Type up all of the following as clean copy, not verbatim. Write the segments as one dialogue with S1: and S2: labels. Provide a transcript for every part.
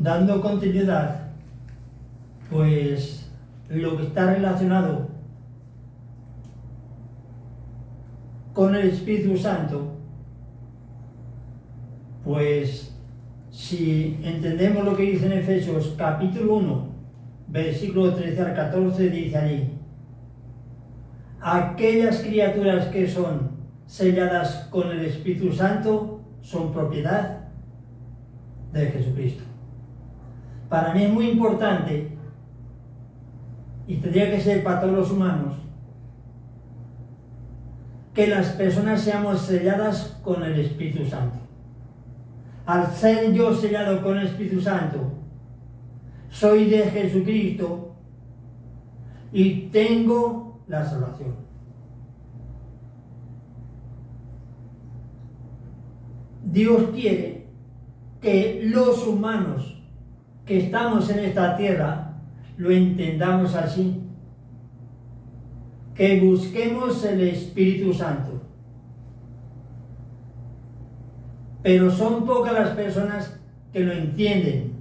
S1: dando continuidad, pues lo que está relacionado con el Espíritu Santo, pues si entendemos lo que dice en Efesios capítulo 1, versículo 13 al 14, dice allí: aquellas criaturas que son selladas con el Espíritu Santo son propiedad de Jesucristo. Para mí es muy importante, y tendría que ser para todos los humanos, que las personas seamos selladas con el Espíritu Santo. Al ser yo sellado con el Espíritu Santo, soy de Jesucristo y tengo la salvación. Dios quiere que los humanos que estamos en esta tierra lo entendamos así, que busquemos el Espíritu Santo. Pero son pocas las personas que lo entienden.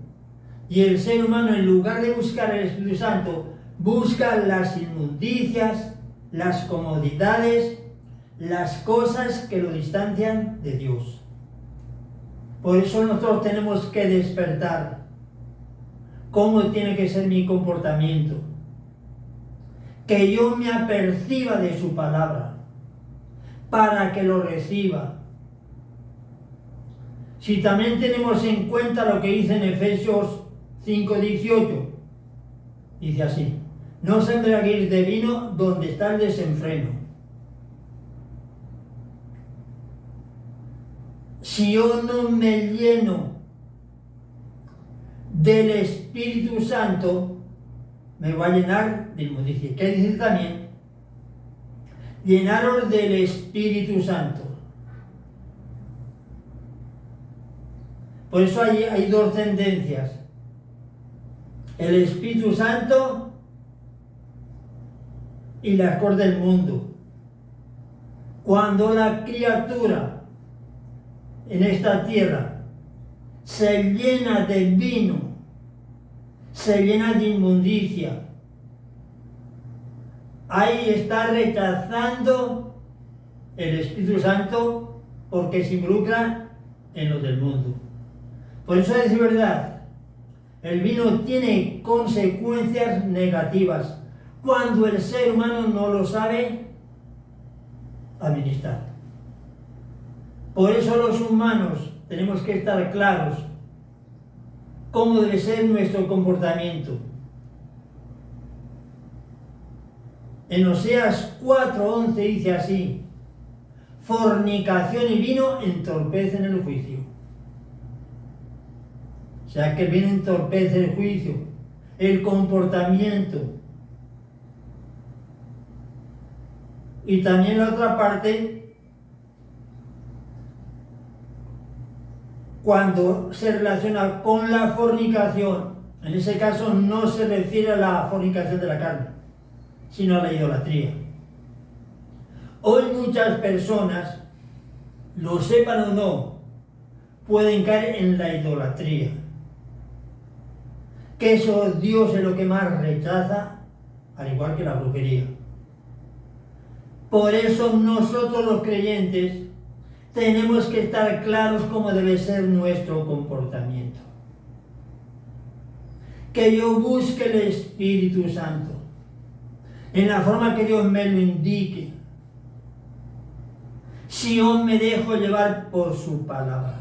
S1: Y el ser humano, en lugar de buscar el Espíritu Santo, busca las inmundicias, las comodidades, las cosas que lo distancian de Dios. Por eso nosotros tenemos que despertar. ¿Cómo tiene que ser mi comportamiento? Que yo me aperciba de su palabra para que lo reciba. Si también tenemos en cuenta lo que dice en Efesios 5:18, dice así: no os embriaguéis de vino donde está el desenfreno. Si yo no me lleno del Espíritu Santo, me va a llenar de inmundicia. ¿Qué dice también? Llenaros del Espíritu Santo. Por eso hay dos tendencias: el Espíritu Santo y las cosas del mundo. Cuando la criatura en esta tierra se llena de vino, se llena de inmundicia, ahí está rechazando el Espíritu Santo porque se involucra en lo del mundo. Por eso es verdad, el vino tiene consecuencias negativas cuando el ser humano no lo sabe administrar. Por eso los humanos tenemos que estar claros cómo debe ser nuestro comportamiento. En Oseas 4:11 dice así: fornicación y vino entorpecen el juicio. O sea que el vino entorpece el juicio, el comportamiento. Y también la otra parte, cuando se relaciona con la fornicación, en ese caso no se refiere a la fornicación de la carne, sino a la idolatría. Hoy muchas personas, lo sepan o no, pueden caer en la idolatría. Que eso Dios es lo que más rechaza, al igual que la brujería. Por eso nosotros los creyentes tenemos que estar claros cómo debe ser nuestro comportamiento. Que yo busque el Espíritu Santo en la forma que Dios me lo indique. Si yo me dejo llevar por su palabra.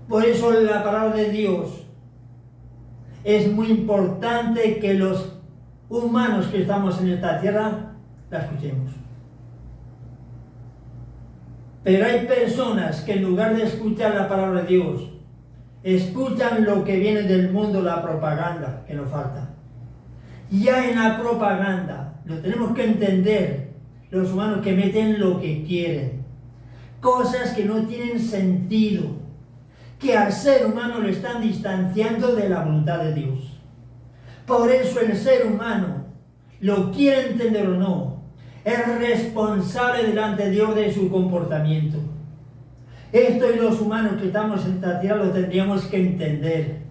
S1: Por eso la palabra de Dios es muy importante que los humanos que estamos en esta tierra la escuchemos. Pero hay personas que en lugar de escuchar la palabra de Dios, escuchan lo que viene del mundo, la propaganda, que nos falta. Ya en la propaganda, lo tenemos que entender, los humanos que meten lo que quieren. Cosas que no tienen sentido, que al ser humano lo están distanciando de la voluntad de Dios. Por eso el ser humano, lo quiere entender o no, es responsable delante de Dios de su comportamiento. Esto y los humanos que estamos en esta tierra lo tendríamos que entender.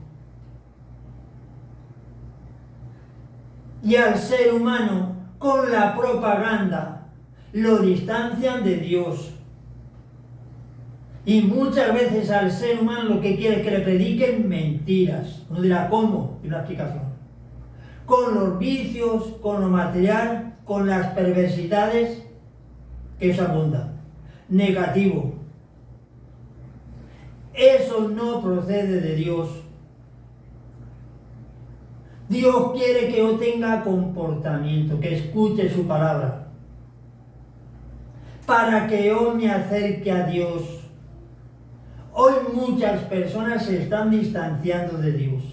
S1: Y al ser humano, con la propaganda, lo distancian de Dios. Y muchas veces al ser humano lo que quiere es que le prediquen mentiras. Uno dirá, ¿cómo? Y una explicación. Con los vicios, con lo material, con las perversidades que eso abunda. Negativo. Eso no procede de Dios. Dios quiere que yo tenga comportamiento, que escuche su palabra, para que yo me acerque a Dios. Hoy muchas personas se están distanciando de Dios,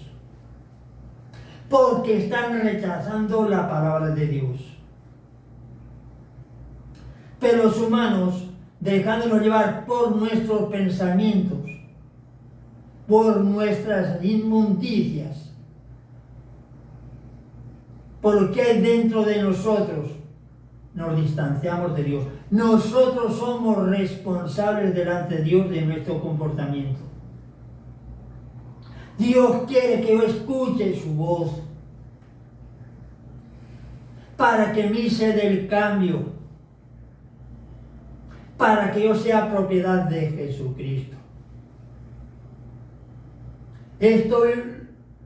S1: porque están rechazando la palabra de Dios. Pero los humanos, dejándonos llevar por nuestros pensamientos, por nuestras inmundicias, por lo que hay dentro de nosotros, nos distanciamos de Dios. Nosotros somos responsables delante de Dios de nuestro comportamiento. Dios quiere que yo escuche su voz para que me se dé el cambio, para que yo sea propiedad de Jesucristo. Esto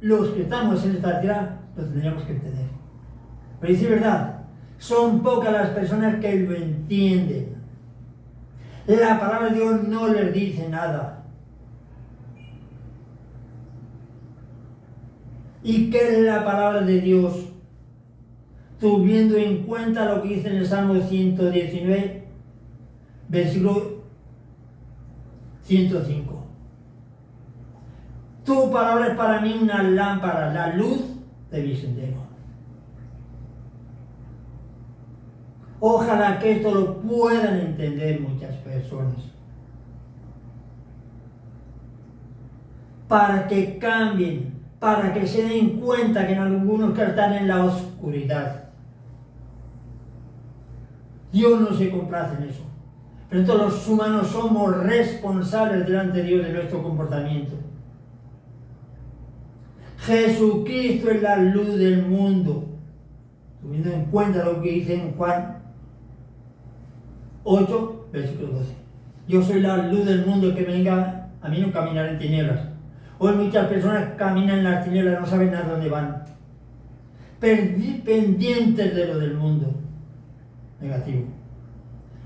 S1: los que estamos en esta tierra lo tendríamos que entender. Pero dice verdad, son pocas las personas que lo entienden. La palabra de Dios no les dice nada. ¿Y qué es la palabra de Dios? Tuviendo en cuenta lo que dice en el Salmo 119, versículo 105. Tu palabra es para mí una lámpara, la luz de mi sendero. Ojalá que esto lo puedan entender muchas personas, para que cambien, para que se den cuenta que en algunos que están en la oscuridad. Dios no se complace en eso. Pero entonces los humanos somos responsables delante de Dios de nuestro comportamiento. Jesucristo es la luz del mundo. Teniendo en cuenta lo que dice en Juan 8, versículo 12. Yo soy la luz del mundo, el que venga a mí no caminará en tinieblas. Hoy muchas personas caminan en las tinieblas, no saben a dónde van. Pendientes de lo del mundo. Negativo.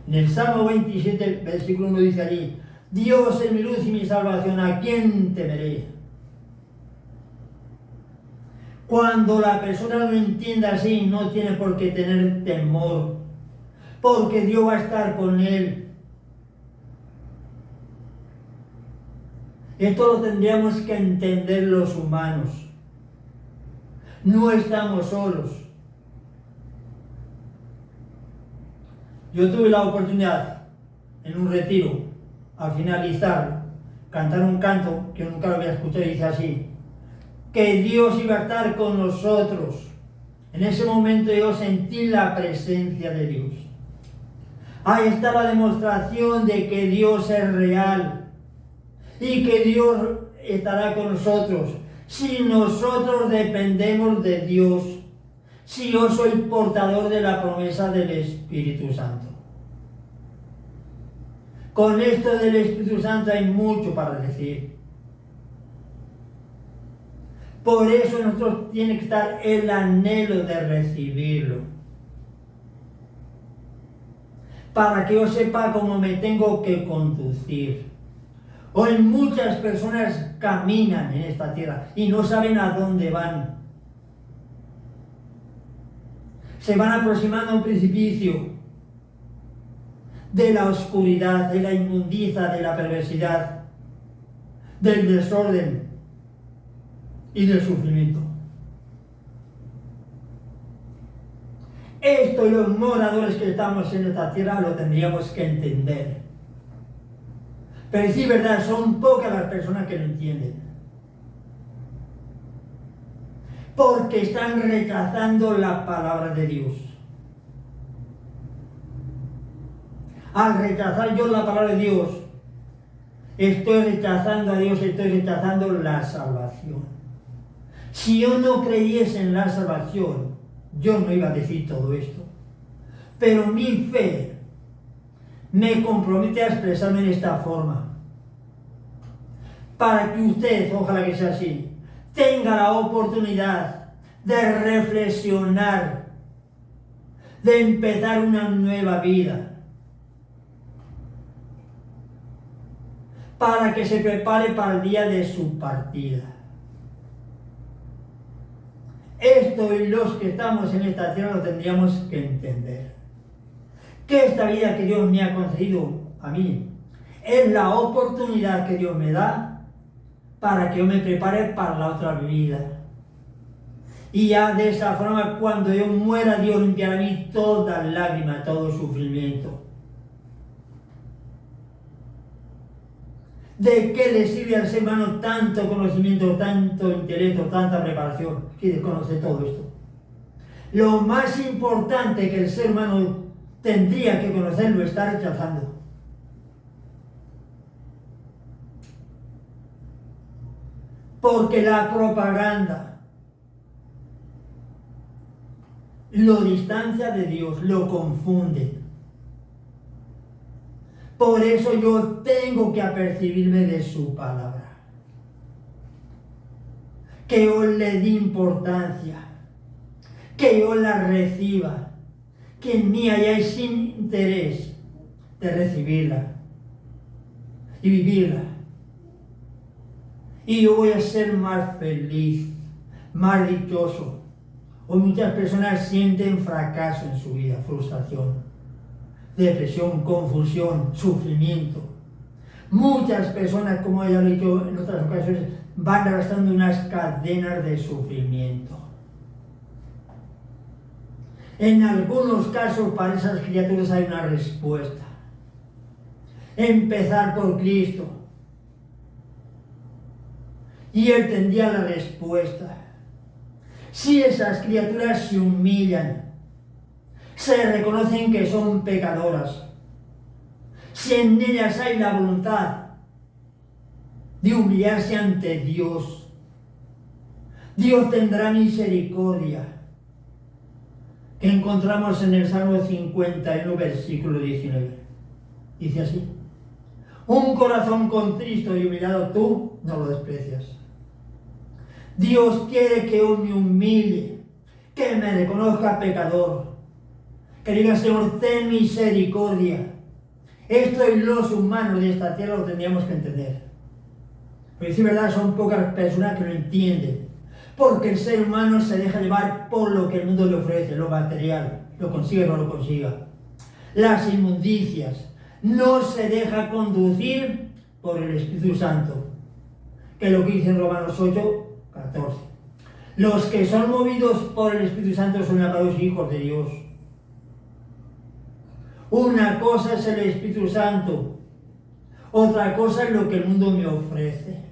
S1: En el Salmo 27, versículo 1 dice allí, Dios es mi luz y mi salvación, ¿a quién temeré? Cuando la persona lo entienda así, no tiene por qué tener temor, porque Dios va a estar con él. Esto lo tendríamos que entender los humanos. No estamos solos. Yo tuve la oportunidad, en un retiro, al finalizar, cantar un canto que nunca lo había escuchado y dice así, que Dios iba a estar con nosotros. En ese momento yo sentí la presencia de Dios. Ahí está la demostración de que Dios es real y que Dios estará con nosotros. Si nosotros dependemos de Dios, si yo soy portador de la promesa del Espíritu Santo. Con esto del Espíritu Santo hay mucho para decir. Por eso nosotros tiene que estar el anhelo de recibirlo. Para que yo sepa cómo me tengo que conducir. Hoy muchas personas caminan en esta tierra y no saben a dónde van. Se van aproximando a un precipicio de la oscuridad, de la inmundicia, de la perversidad, del desorden y del sufrimiento. Esto y los moradores que estamos en esta tierra lo tendríamos que entender. Pero sí, verdad, son pocas las personas que lo entienden. Porque están rechazando la palabra de Dios. Al rechazar yo la palabra de Dios, estoy rechazando a Dios, estoy rechazando la salvación. Si yo no creyese en la salvación, yo no iba a decir todo esto. Pero mi fe me compromete a expresarme en esta forma. Para que usted, ojalá que sea así, tenga la oportunidad de reflexionar, de empezar una nueva vida. Para que se prepare para el día de su partida. Esto y los que estamos en esta tierra lo tendríamos que entender. Que esta vida que Dios me ha concedido a mí es la oportunidad que Dios me da para que yo me prepare para la otra vida. Y ya de esa forma, cuando yo muera, Dios limpiará a mí toda lágrima, todo sufrimiento. ¿De qué le sirve al ser humano tanto conocimiento, tanto intelecto, tanta preparación? Si desconoce todo esto. Lo más importante que el ser humano tendría que conocer lo está rechazando. Porque la propaganda lo distancia de Dios, lo confunde. Por eso yo tengo que apercibirme de su palabra. Que yo le dé importancia. Que yo la reciba. Que en mí hayáis interés de recibirla y vivirla. Y yo voy a ser más feliz, más dichoso. Hoy muchas personas sienten fracaso en su vida, frustración, depresión, confusión, sufrimiento. Muchas personas, como ya lo he dicho en otras ocasiones, van arrastrando unas cadenas de sufrimiento. En algunos casos para esas criaturas hay una respuesta. Empezar por Cristo. Y Él tendría la respuesta. Si esas criaturas se humillan, se reconocen que son pecadoras, si en ellas hay la voluntad de humillarse ante Dios, Dios tendrá misericordia, que encontramos en el Salmo 51, versículo 19. Dice así: un corazón contristo y humillado tú no lo desprecias. Dios quiere que yo me humille, que me reconozca pecador, que diga: Señor, ten misericordia. Esto y los humanos de esta tierra lo tendríamos que entender. Pero decir verdad, son pocas personas que lo entienden, porque el ser humano se deja llevar por lo que el mundo le ofrece, lo material, lo consiga o no lo consiga. Las inmundicias. No se deja conducir por el Espíritu Santo, que es lo que dice en Romanos 8, 14. Los que son movidos por el Espíritu Santo son llamados hijos de Dios. Una cosa es el Espíritu Santo, otra cosa es lo que el mundo me ofrece.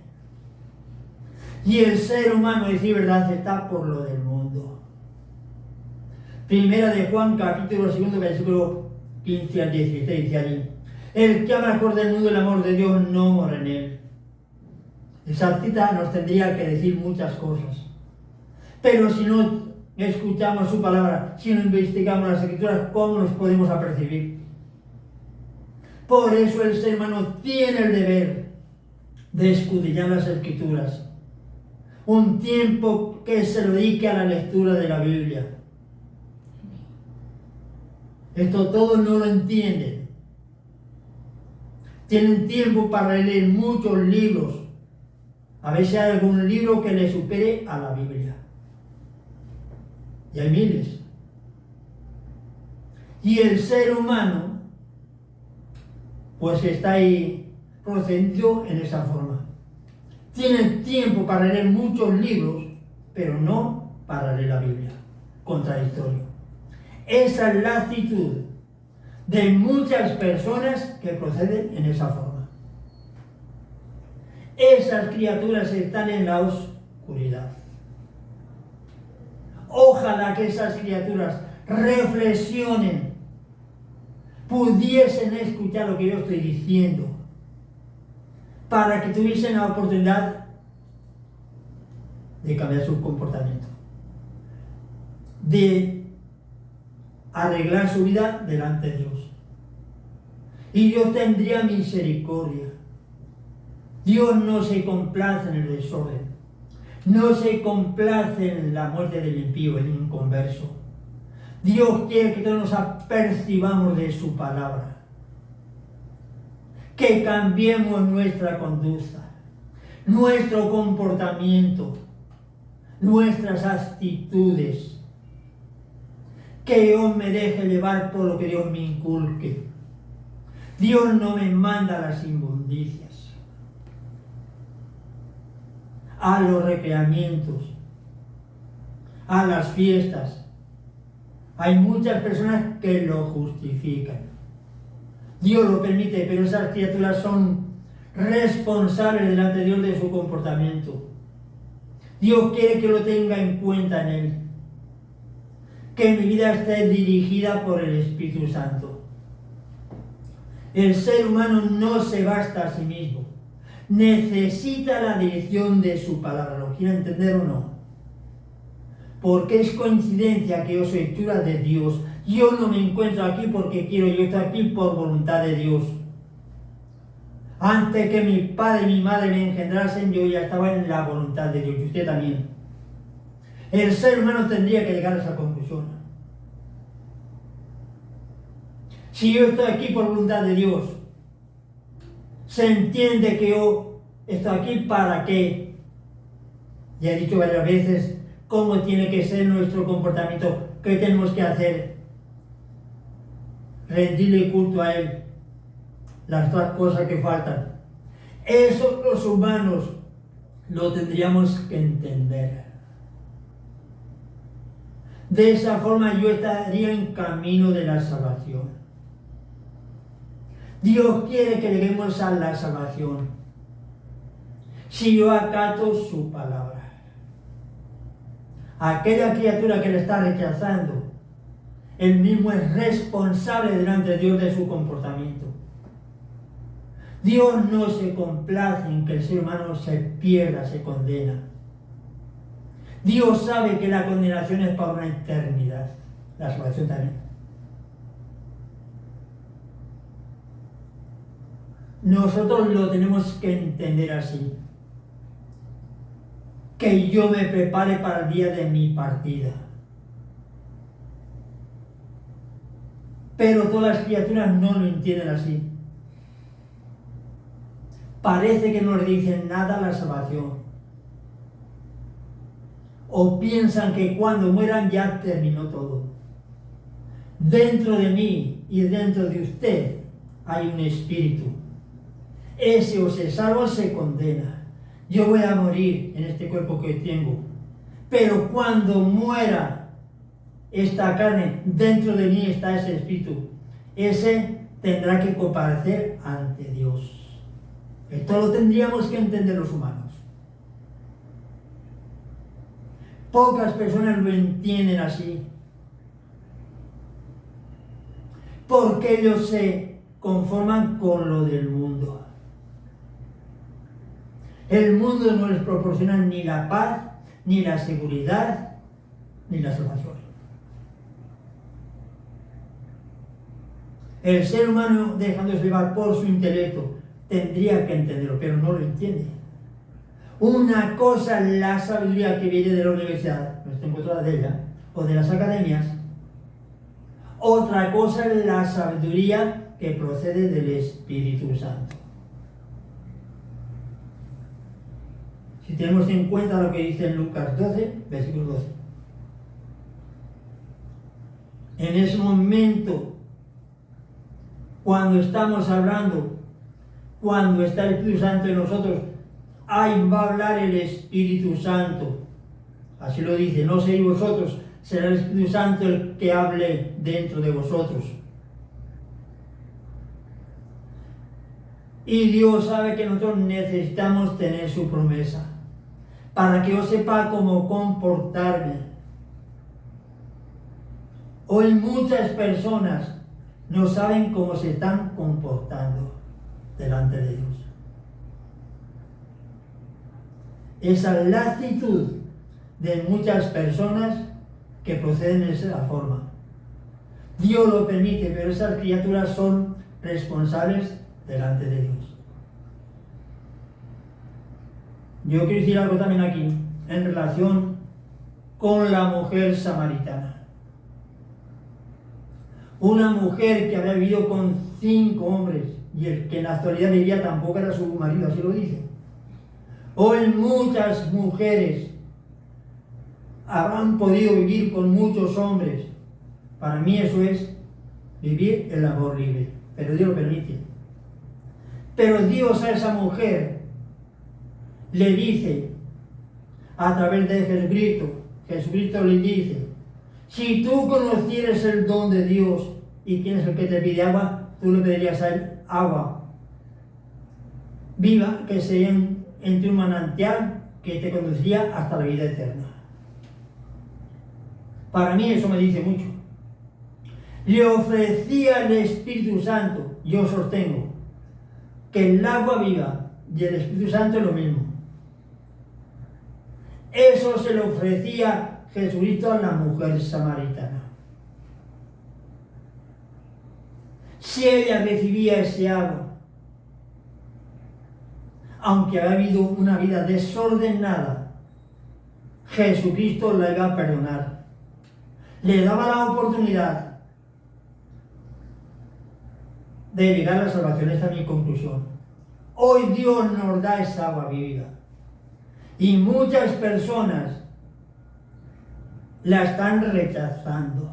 S1: Y el ser humano, decir verdad, está por lo del mundo. Primera de Juan, capítulo 2, versículo 15 al 16, dice allí: el que ama mejor del mundo el amor de Dios no mora en él. Esa cita nos tendría que decir muchas cosas. Pero si no escuchamos su palabra, si no investigamos las Escrituras, ¿cómo nos podemos apercibir? Por eso el ser humano tiene el deber de escudriñar las Escrituras. Un tiempo que se lo dedique a la lectura de la Biblia. Esto todo no lo entienden. Tienen tiempo para leer muchos libros. A ver si hay algún libro que le supere a la Biblia. Y hay miles. Y el ser humano, pues está ahí procediendo en esa forma. Tienen tiempo para leer muchos libros, pero no para leer la Biblia. Contradictorio. Esa es la actitud de muchas personas que proceden en esa forma. Esas criaturas están en la oscuridad. Ojalá que esas criaturas reflexionen, pudiesen escuchar lo que yo estoy diciendo, para que tuviesen la oportunidad de cambiar su comportamiento, de arreglar su vida delante de Dios. Y Dios tendría misericordia. Dios no se complace en el desorden, no se complace en la muerte del impío, el inconverso. Dios quiere que todos nos apercibamos de su palabra, que cambiemos nuestra conducta, nuestro comportamiento, nuestras actitudes, que yo me deje llevar por lo que Dios me inculque. Dios no me manda a las inmundicias, a los recreamientos, a las fiestas. Hay muchas personas que lo justifican. Dios lo permite, pero esas criaturas son responsables delante de Dios de su comportamiento. Dios quiere que lo tenga en cuenta en Él, que mi vida esté dirigida por el Espíritu Santo. El ser humano no se basta a sí mismo, necesita la dirección de su palabra. ¿Lo quiere entender o no? Porque es coincidencia que yo soy hechura de Dios. Yo no me encuentro aquí porque quiero, yo estoy aquí por voluntad de Dios. Antes que mi padre y mi madre me engendrasen, yo ya estaba en la voluntad de Dios, y usted también. El ser humano tendría que llegar a esa conclusión. Si yo estoy aquí por voluntad de Dios, se entiende que yo estoy aquí para qué. Ya he dicho varias veces cómo tiene que ser nuestro comportamiento, qué tenemos que hacer. Rendirle culto a Él, las dos cosas que faltan. Eso los humanos lo tendríamos que entender. De esa forma yo estaría en camino de la salvación. Dios quiere que lleguemos a la salvación si yo acato su palabra. Aquella criatura que le está rechazando, él mismo es responsable delante de Dios de su comportamiento. Dios no se complace en que el ser humano se pierda, se condena. Dios sabe que la condenación es para una eternidad, la salvación también. Nosotros lo tenemos que entender así. Que yo me prepare para el día de mi partida. Pero todas las criaturas no lo entienden así. Parece que no les dicen nada a la salvación. O piensan que cuando mueran ya terminó todo. Dentro de mí y dentro de usted hay un espíritu. Ese o se salva o se condena. Yo voy a morir en este cuerpo que hoy tengo. Pero cuando muera esta carne, dentro de mí está ese espíritu. Ese tendrá que comparecer ante Dios. Esto lo tendríamos que entender los humanos. Pocas personas lo entienden así. Porque ellos se conforman con lo del mundo. El mundo no les proporciona ni la paz, ni la seguridad, ni la salvación. El ser humano, dejándose llevar por su intelecto, tendría que entenderlo, pero no lo entiende. Una cosa es la sabiduría que viene de la universidad, no estoy en contra de ella, o de las academias. Otra cosa es la sabiduría que procede del Espíritu Santo. Si tenemos en cuenta lo que dice en Lucas 12, versículo 12. En ese momento, cuando estamos hablando, cuando está el Espíritu Santo en nosotros, ahí va a hablar el Espíritu Santo. Así lo dice, no seréis vosotros, será el Espíritu Santo el que hable dentro de vosotros. Y Dios sabe que nosotros necesitamos tener su promesa para que yo sepa cómo comportarme. Hoy muchas personas no saben cómo se están comportando delante de Dios. Esa es la actitud de muchas personas que proceden de esa forma. Dios lo permite, pero esas criaturas son responsables delante de Dios. Yo quiero decir algo también aquí, en relación con la mujer samaritana. Una mujer que había vivido con 5 hombres y el que en la actualidad vivía tampoco era su marido, así lo dice. Hoy muchas mujeres habrán podido vivir con muchos hombres. Para mí eso es vivir el amor libre, pero Dios lo permite. Pero Dios a esa mujer le dice, a través de Jesucristo le dice, si tú conocieras el don de Dios y quién es el que te pide agua, tú le pedirías a él agua viva que se entre un manantial que te conduciría hasta la vida eterna. Para mí eso me dice mucho. Le ofrecía el Espíritu Santo. Yo sostengo que el agua viva y el Espíritu Santo es lo mismo. Eso se le ofrecía Jesucristo a la mujer samaritana. Si ella recibía ese agua, aunque había habido una vida desordenada, Jesucristo la iba a perdonar. Le daba la oportunidad de llegar a la salvación. Esta es mi conclusión. Hoy Dios nos da esa agua viva. Y muchas personas la están rechazando.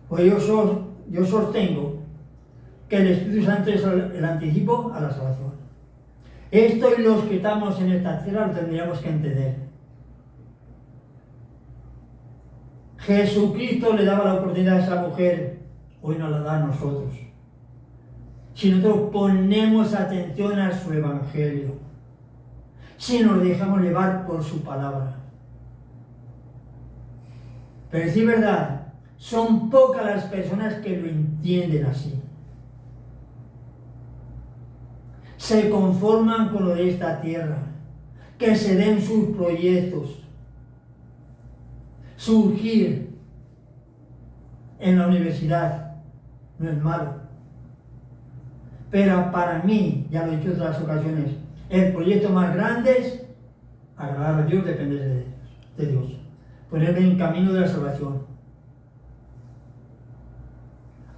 S1: Pues yo sostengo que el Espíritu Santo es el anticipo a la salvación. Esto y los que estamos en esta tierra lo tendríamos que entender. Jesucristo le daba la oportunidad a esa mujer, hoy nos la da a nosotros. Si nosotros ponemos atención a su evangelio, si nos dejamos llevar por su palabra. Pero decir verdad, son pocas las personas que lo entienden así. Se conforman con lo de esta tierra, que se den sus proyectos, surgir en la universidad, no es malo. Pero para mí, ya lo he dicho en otras ocasiones, el proyecto más grande es agradar a Dios, depender de Dios, ponerme en camino de la salvación.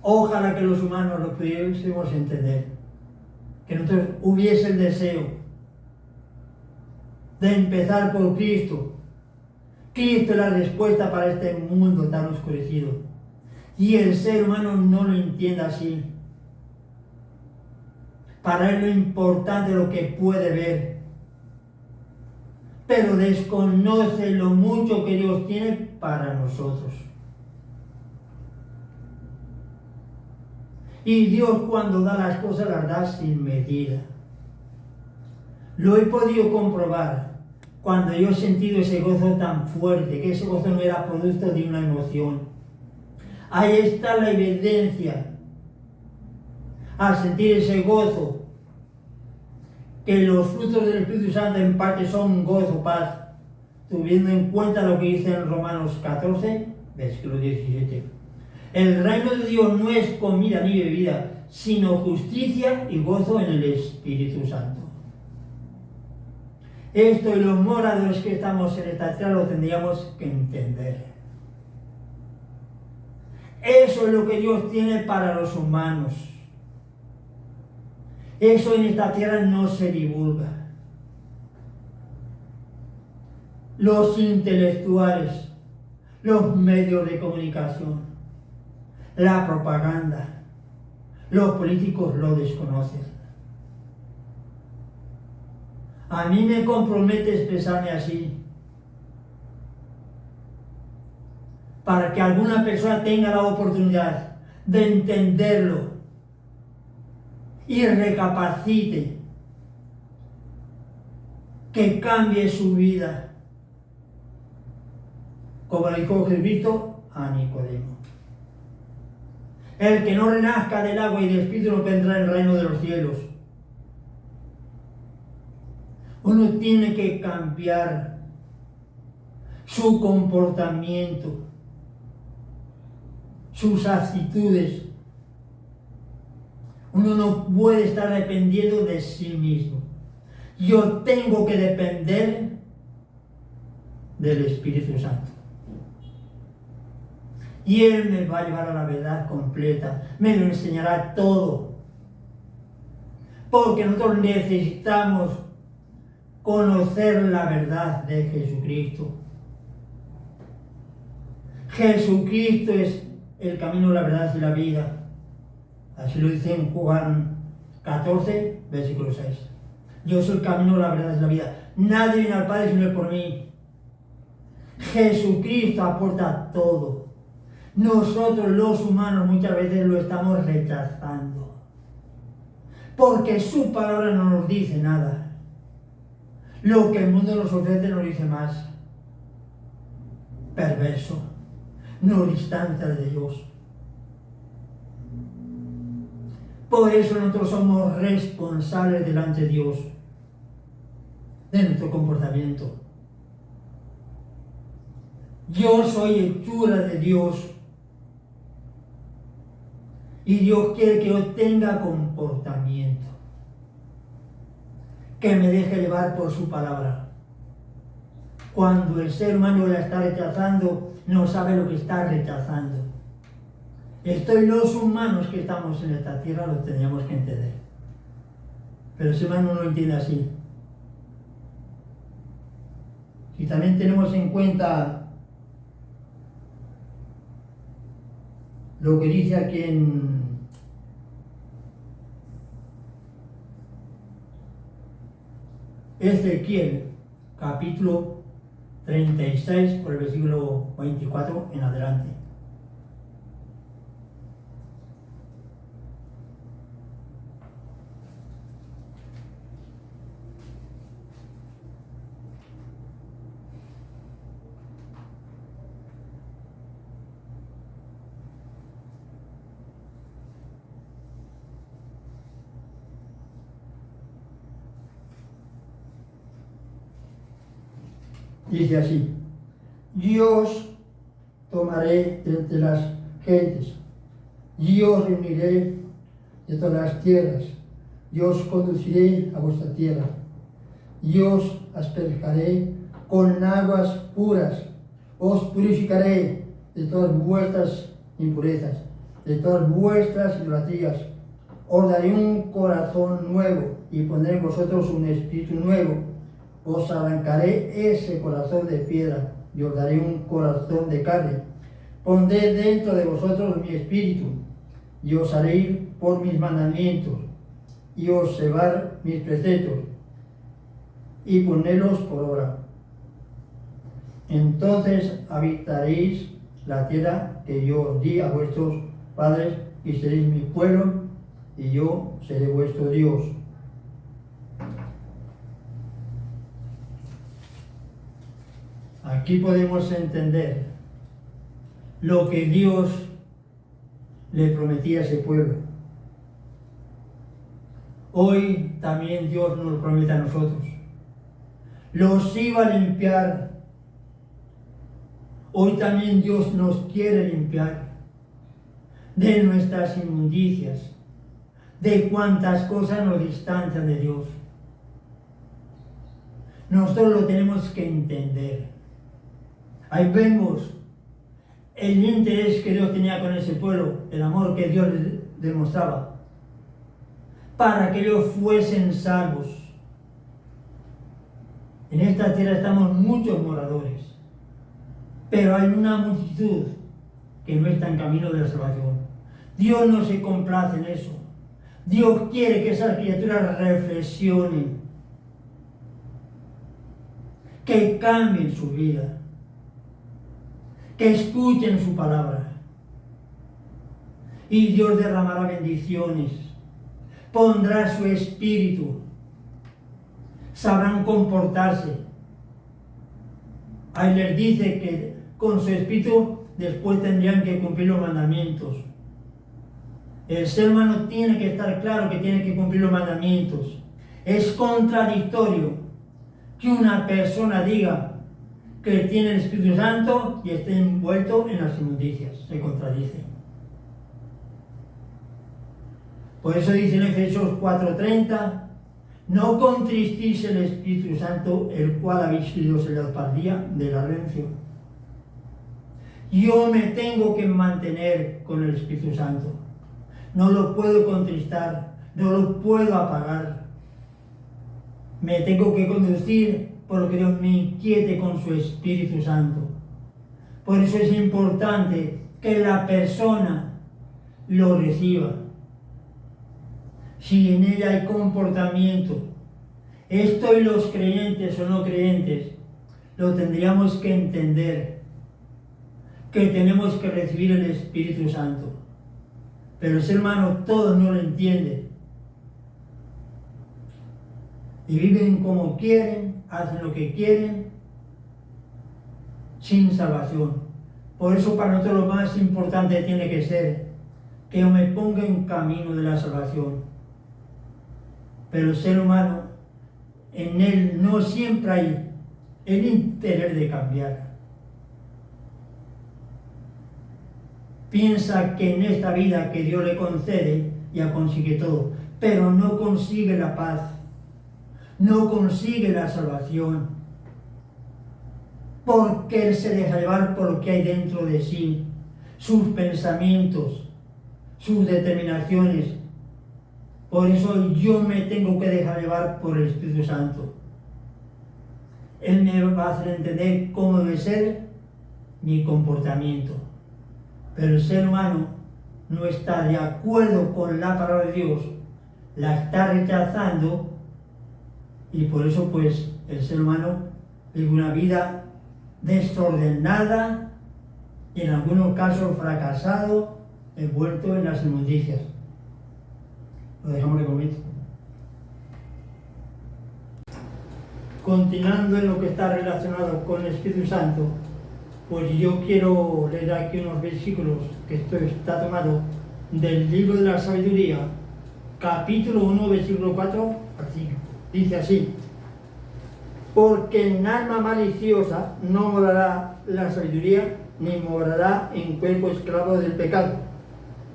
S1: Ojalá que los humanos lo pudiésemos entender, que nosotros hubiese el deseo de empezar por Cristo. Cristo es la respuesta para este mundo tan oscurecido. Y el ser humano no lo entiende así. Para él lo importante es lo que puede ver, pero desconoce lo mucho que Dios tiene para nosotros. Y Dios cuando da las cosas las da sin medida. Lo he podido comprobar cuando yo he sentido ese gozo tan fuerte, que ese gozo no era producto de una emoción. Ahí está la evidencia. Al sentir ese gozo, que los frutos del Espíritu Santo en parte son gozo, paz, teniendo en cuenta lo que dice en Romanos 14, versículo 17. El reino de Dios no es comida ni bebida, sino justicia y gozo en el Espíritu Santo. Esto y los moradores que estamos en esta tierra lo tendríamos que entender. Eso es lo que Dios tiene para los humanos. Eso en esta tierra no se divulga. Los intelectuales, los medios de comunicación, la propaganda, los políticos lo desconocen. A mí me compromete expresarme así, para que alguna persona tenga la oportunidad de entenderlo y recapacite, que cambie su vida, como le dijo Jesucristo a Nicodemo. El que no renazca del agua y del Espíritu no vendrá en el reino de los cielos. Uno tiene que cambiar su comportamiento, sus actitudes. Uno no puede estar dependiendo de sí mismo. Yo tengo que depender del Espíritu Santo. Y Él me va a llevar a la verdad completa, me lo enseñará todo. Porque nosotros necesitamos conocer la verdad de Jesucristo. Jesucristo es el camino, la verdad y la vida. Así lo dice en Juan 14, versículo 6. Yo soy el camino, la verdad y la vida. Nadie viene al Padre sino por mí. Jesucristo aporta todo. Nosotros los humanos muchas veces lo estamos rechazando. Porque su palabra no nos dice nada. Lo que el mundo nos ofrece nos dice más. Perverso. No distancia de Dios. Por eso nosotros somos responsables delante de Dios de nuestro comportamiento. Yo soy hechura de Dios y Dios quiere que yo tenga comportamiento, que me deje llevar por su palabra. Cuando el ser humano la está rechazando, no sabe lo que está rechazando. Los humanos que estamos en esta tierra lo teníamos que entender. Pero el ser humano no lo entiende así. Si también tenemos en cuenta lo que dice aquí en Ezequiel, capítulo 36, por el versículo 24 en adelante. Dice así: yo os tomaré de entre las gentes, yo os reuniré de todas las tierras, yo os conduciré a vuestra tierra, yo os asperjaré con aguas puras, os purificaré de todas vuestras impurezas, de todas vuestras idolatrías, os daré un corazón nuevo y pondré en vosotros un espíritu nuevo. Os arrancaré ese corazón de piedra y os daré un corazón de carne. Pondré dentro de vosotros mi espíritu y os haré ir por mis mandamientos y observar mis preceptos y ponerlos por obra. Entonces habitaréis la tierra que yo os di a vuestros padres y seréis mi pueblo y yo seré vuestro Dios. Aquí podemos entender lo que Dios le prometía a ese pueblo. Hoy también Dios nos lo promete a nosotros. Los iba a limpiar. Hoy también Dios nos quiere limpiar de nuestras inmundicias, de cuantas cosas nos distancian de Dios. Nosotros lo tenemos que entender. Ahí vemos el interés que Dios tenía con ese pueblo, el amor que Dios les demostraba, para que ellos fuesen salvos. En esta tierra estamos muchos moradores, pero hay una multitud que no está en camino de la salvación. Dios no se complace en eso. Dios quiere que esas criaturas reflexionen, que cambien su vida, que escuchen su palabra. Y Dios derramará bendiciones, pondrá su espíritu, sabrán comportarse. Ahí les dice que con su espíritu después tendrían que cumplir los mandamientos. El ser humano tiene que estar claro que tiene que cumplir los mandamientos. Es contradictorio que una persona diga que tiene el Espíritu Santo y esté envuelto en las inmundicias. Se contradice. Por eso dice en Efesios 4:30, no contristéis el Espíritu Santo, el cual habéis sido sellados para el día de la redención. Yo me tengo que mantener con el Espíritu Santo. No lo puedo contristar, no lo puedo apagar. Me tengo que conducir por lo que Dios me inquiete con su Espíritu Santo. Por eso es importante que la persona lo reciba. Si en ella hay comportamiento, esto y los creyentes o no creyentes, lo tendríamos que entender, que tenemos que recibir el Espíritu Santo. Pero el ser humano todo no lo entiende. Y viven como quieren, hacen lo que quieren, sin salvación. Por eso para nosotros lo más importante tiene que ser que yo me ponga en camino de la salvación. Pero el ser humano, en él no siempre hay el interés de cambiar. Piensa que en esta vida que Dios le concede ya consigue todo, pero no consigue la paz, no consigue la salvación, porque él se deja llevar por lo que hay dentro de sí, sus pensamientos, sus determinaciones. Por eso yo me tengo que dejar llevar por el Espíritu Santo. Él me va a hacer entender cómo debe ser mi comportamiento. Pero el ser humano no está de acuerdo con la palabra de Dios, la está rechazando, y por eso pues el ser humano vive una vida desordenada y en algunos casos fracasado, envuelto en las inmundicias. Lo dejamos de momento. Continuando en lo que está relacionado con el Espíritu Santo, pues yo quiero leer aquí unos versículos que esto está tomado del libro de la sabiduría, capítulo 1, versículo 4 al 5. Dice así: porque en alma maliciosa no morará la sabiduría, ni morará en cuerpo esclavo del pecado,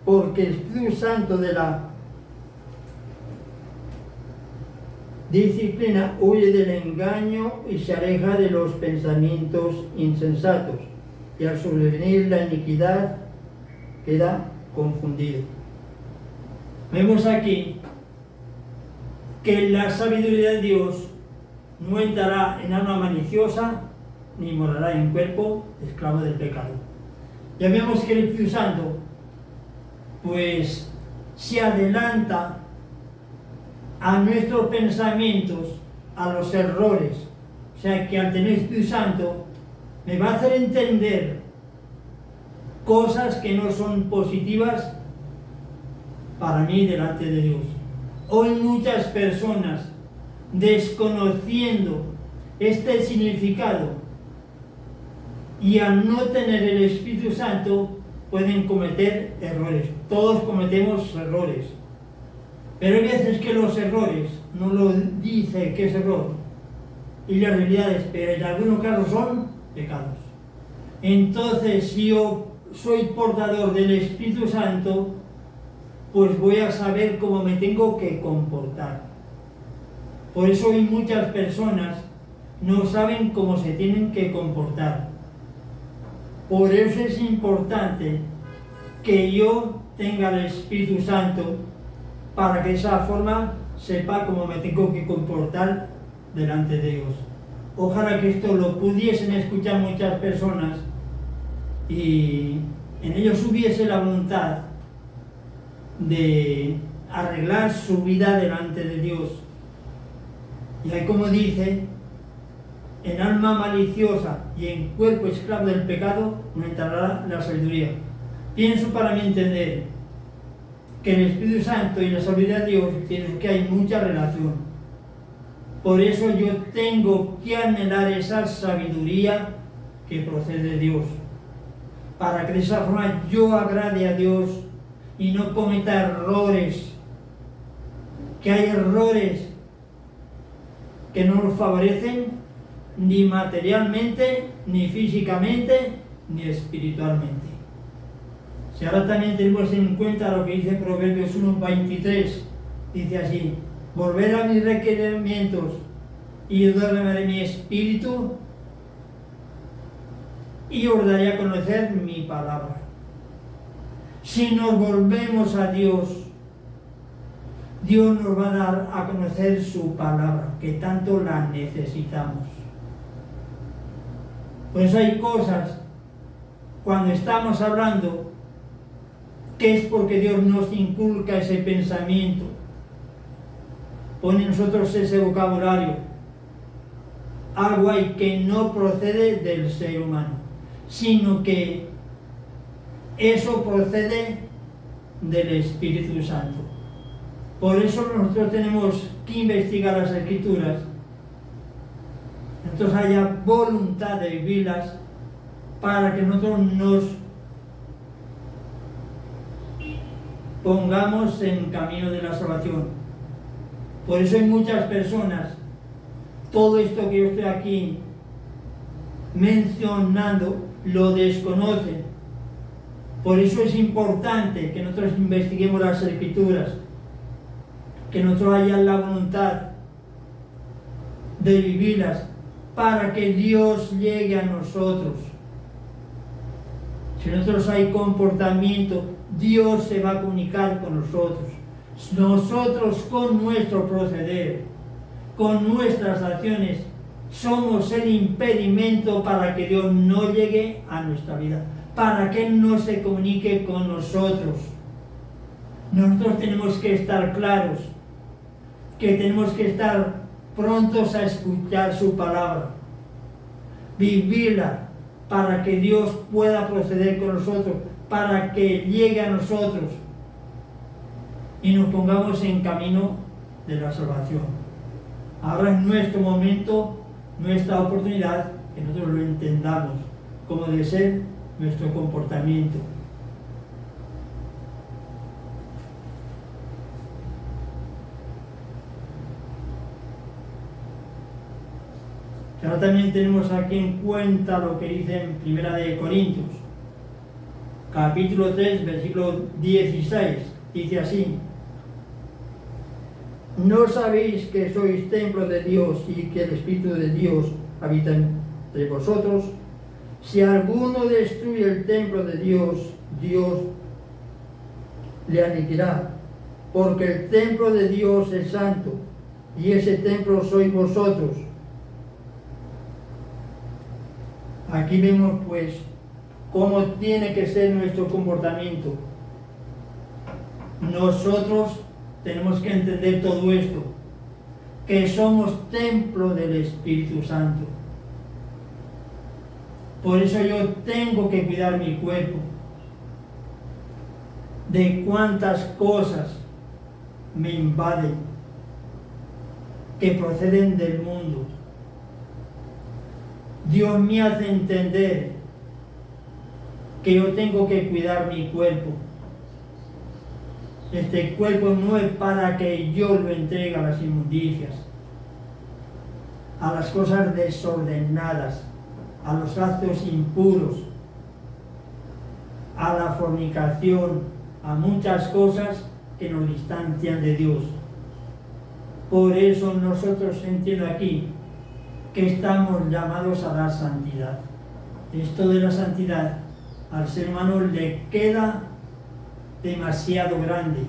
S1: porque el Espíritu Santo de la disciplina huye del engaño y se aleja de los pensamientos insensatos, y al sobrevenir la iniquidad queda confundido. Vemos aquí que la sabiduría de Dios no entrará en alma maliciosa, ni morará en cuerpo esclavo del pecado. Ya vemos que el Espíritu Santo pues se adelanta a nuestros pensamientos, a los errores. O sea que al tener el Espíritu Santo me va a hacer entender cosas que no son positivas para mí delante de Dios. Hoy muchas personas, desconociendo este significado y al no tener el Espíritu Santo, pueden cometer errores. Todos cometemos errores. Pero hay veces que los errores no lo dice que es error, y las realidades, pero en algunos casos son pecados. Entonces, si yo soy portador del Espíritu Santo, pues voy a saber cómo me tengo que comportar. Por eso hoy muchas personas no saben cómo se tienen que comportar. Por eso es importante que yo tenga el Espíritu Santo, para que de esa forma sepa cómo me tengo que comportar delante de Dios. Ojalá que esto lo pudiesen escuchar muchas personas y en ellos hubiese la voluntad de arreglar su vida delante de Dios. Y ahí, como dice, en alma maliciosa y en cuerpo esclavo del pecado no entrará la sabiduría. Pienso, para mi entender, que el Espíritu Santo y la sabiduría de Dios, pienso que hay mucha relación. Por eso yo tengo que anhelar esa sabiduría que procede de Dios, para que de esa forma yo agrade a Dios y no cometa errores. Que hay errores que no nos favorecen ni materialmente, ni físicamente, ni espiritualmente. Si ahora también tenemos en cuenta lo que dice Proverbios 1:23, dice así: volver a mis requerimientos y darme mi espíritu, y os daré a conocer mi palabra. Si nos volvemos a Dios, Dios nos va a dar a conocer su palabra, que tanto la necesitamos. Pues hay cosas, cuando estamos hablando, que es porque Dios nos inculca ese pensamiento, pone en nosotros ese vocabulario. Algo hay que no procede del ser humano, sino que eso procede del Espíritu Santo. Por eso nosotros tenemos que investigar las Escrituras, entonces haya voluntad de vivirlas, para que nosotros nos pongamos en camino de la salvación. Por eso hay muchas personas, todo esto que yo estoy aquí mencionando, lo desconocen. Por eso es importante que nosotros investiguemos las Escrituras, que nosotros haya la voluntad de vivirlas, para que Dios llegue a nosotros. Si nosotros hay comportamiento, Dios se va a comunicar con nosotros. Nosotros con nuestro proceder, con nuestras acciones, somos el impedimento para que Dios no llegue a nuestra vida, para que Él no se comunique con nosotros. Nosotros tenemos que estar claros, que tenemos que estar prontos a escuchar su palabra, vivirla, para que Dios pueda proceder con nosotros, para que llegue a nosotros y nos pongamos en camino de la salvación. Ahora es nuestro momento, nuestra oportunidad, que nosotros lo entendamos como debe ser nuestro comportamiento. Ahora también tenemos aquí en cuenta lo que dice en 1 de Corintios, capítulo 3, versículo 16, dice así: ¿no sabéis que sois templo de Dios y que el Espíritu de Dios habita entre vosotros? Si alguno destruye el templo de Dios, Dios le aniquilará, porque el templo de Dios es santo, y ese templo sois vosotros. Aquí vemos pues cómo tiene que ser nuestro comportamiento. Nosotros tenemos que entender todo esto, que somos templo del Espíritu Santo. Por eso yo tengo que cuidar mi cuerpo de cuántas cosas me invaden, que proceden del mundo. Dios me hace entender que yo tengo que cuidar mi cuerpo. Este cuerpo no es para que yo lo entregue a las inmundicias, a las cosas desordenadas, a los actos impuros, a la fornicación, a muchas cosas que nos distancian de Dios. Por eso nosotros entiendo aquí que estamos llamados a la santidad. Esto de la santidad al ser humano le queda demasiado grande.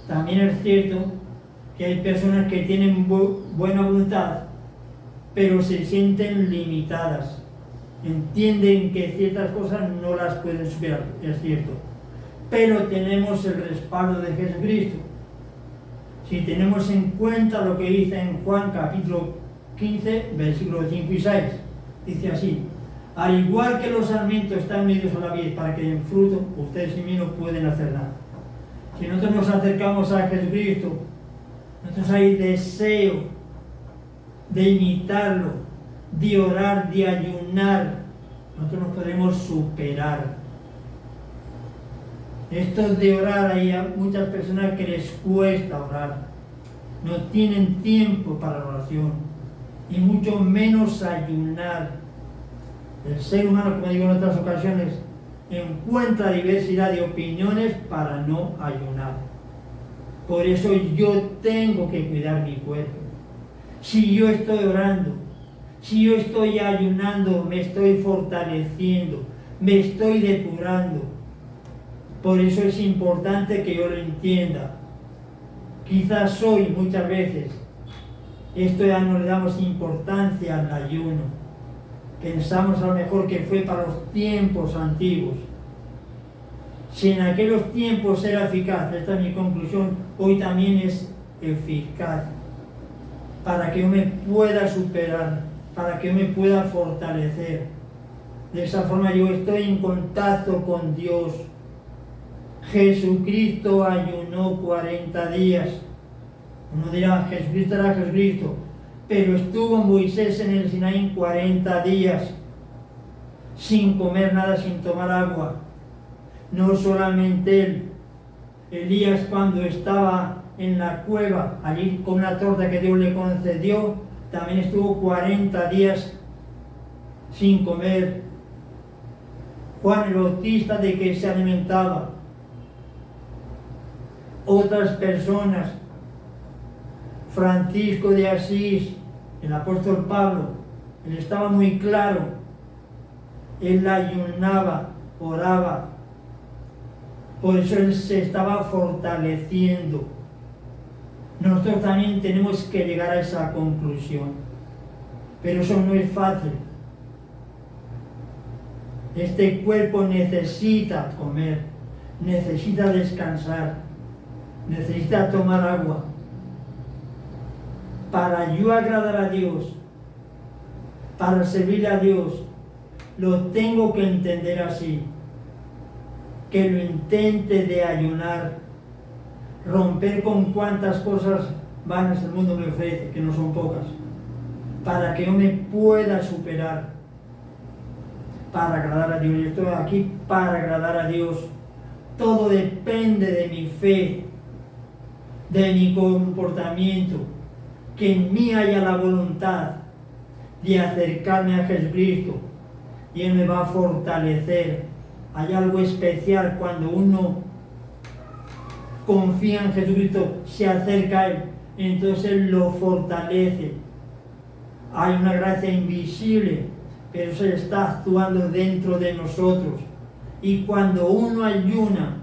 S1: También es cierto que hay personas que tienen buena voluntad, pero se sienten limitadas. Entienden que ciertas cosas no las pueden superar, es cierto. Pero tenemos el respaldo de Jesucristo. Si tenemos en cuenta lo que dice en Juan capítulo 15, versículos 5 y 6, dice así: al igual que los sarmientos están medios a la vid para que den fruto, ustedes sin mí no pueden hacer nada. Si nosotros nos acercamos a Jesucristo, nosotros hay deseo de imitarlo, de orar, de ayunar, nosotros nos podemos superar. Esto de orar, hay muchas personas que les cuesta orar, no tienen tiempo para la oración. y mucho menos ayunar. El ser humano, como digo en otras ocasiones, encuentra diversidad de opiniones para no ayunar. Por eso yo tengo que cuidar mi cuerpo. Si yo estoy orando, si yo estoy ayunando, me estoy fortaleciendo, me estoy depurando. Por eso es importante que yo lo entienda. Quizás hoy, muchas veces, esto ya no le damos importancia al ayuno. Pensamos a lo mejor que fue para los tiempos antiguos. Si en aquellos tiempos era eficaz, esta es mi conclusión, hoy también es eficaz. Para que yo me pueda superar, para que yo me pueda fortalecer. De esa forma yo estoy en contacto con Dios. Jesucristo ayunó 40 días. Uno dirá, Jesucristo era Jesucristo, pero estuvo Moisés en el Sinaí 40 días, sin comer nada, sin tomar agua. No solamente él, Elías cuando estaba en la cueva, allí con una torta que Dios le concedió, también estuvo 40 días sin comer. Juan el Bautista, ¿de qué se alimentaba? Otras personas, Francisco de Asís, el apóstol Pablo, él estaba muy claro, él ayunaba, oraba, por eso él se estaba fortaleciendo. Nosotros también tenemos que llegar a esa conclusión, pero eso no es fácil. Este cuerpo necesita comer, necesita descansar, necesita tomar agua. Para yo agradar a Dios, para servir a Dios, lo tengo que entender así. Que lo intente de ayunar, romper con cuantas cosas vanas el mundo me ofrece, que no son pocas, para que yo me pueda superar, para agradar a Dios. Yo estoy aquí para agradar a Dios. Todo depende de mi fe, de mi comportamiento, que en mí haya la voluntad de acercarme a Jesucristo y Él me va a fortalecer. Hay algo especial cuando uno confía en Jesucristo, se acerca a Él, entonces Él lo fortalece. Hay una gracia invisible, pero se está actuando dentro de nosotros. Y cuando uno ayuna,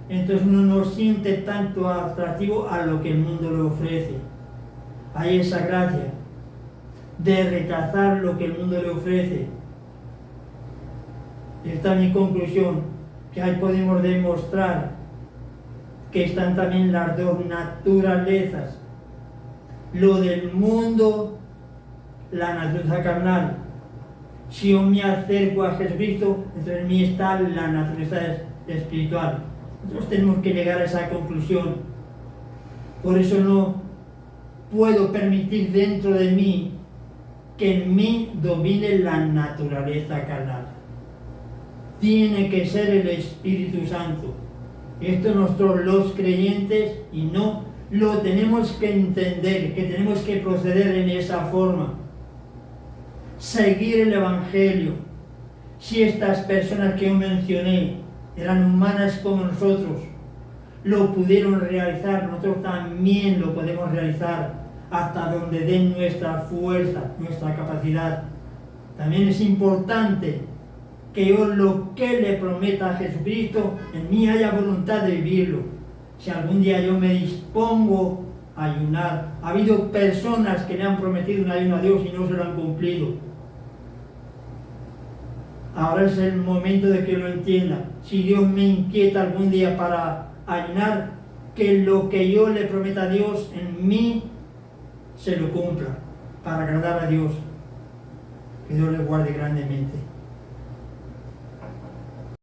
S1: entonces uno no siente tanto atractivo a lo que el mundo le ofrece. Hay esa gracia de rechazar lo que el mundo le ofrece. Esta es mi conclusión, que ahí podemos demostrar que están también las dos naturalezas. Lo del mundo, la naturaleza carnal. Si yo me acerco a Jesucristo, entonces en mí está la naturaleza espiritual. Nosotros tenemos que llegar a esa conclusión. Por eso no puedo permitir dentro de mí que en mí domine la naturaleza carnal. Tiene que ser el Espíritu Santo. Esto nosotros los creyentes, y no lo tenemos que entender, que tenemos que proceder en esa forma. Seguir el Evangelio. Si estas personas que yo mencioné eran humanas como nosotros, lo pudieron realizar, nosotros también lo podemos realizar hasta donde den nuestra fuerza, nuestra capacidad. También es importante que yo lo que le prometa a Jesucristo, en mí haya voluntad de vivirlo. Si algún día yo me dispongo a ayunar, ha habido personas que le han prometido un ayuno a Dios y no se lo han cumplido. Ahora es el momento de que lo entienda. Si Dios me inquieta algún día para ayunar, que lo que yo le prometa a Dios en mí se lo cumpla, para agradar a Dios. Que Dios le guarde grandemente.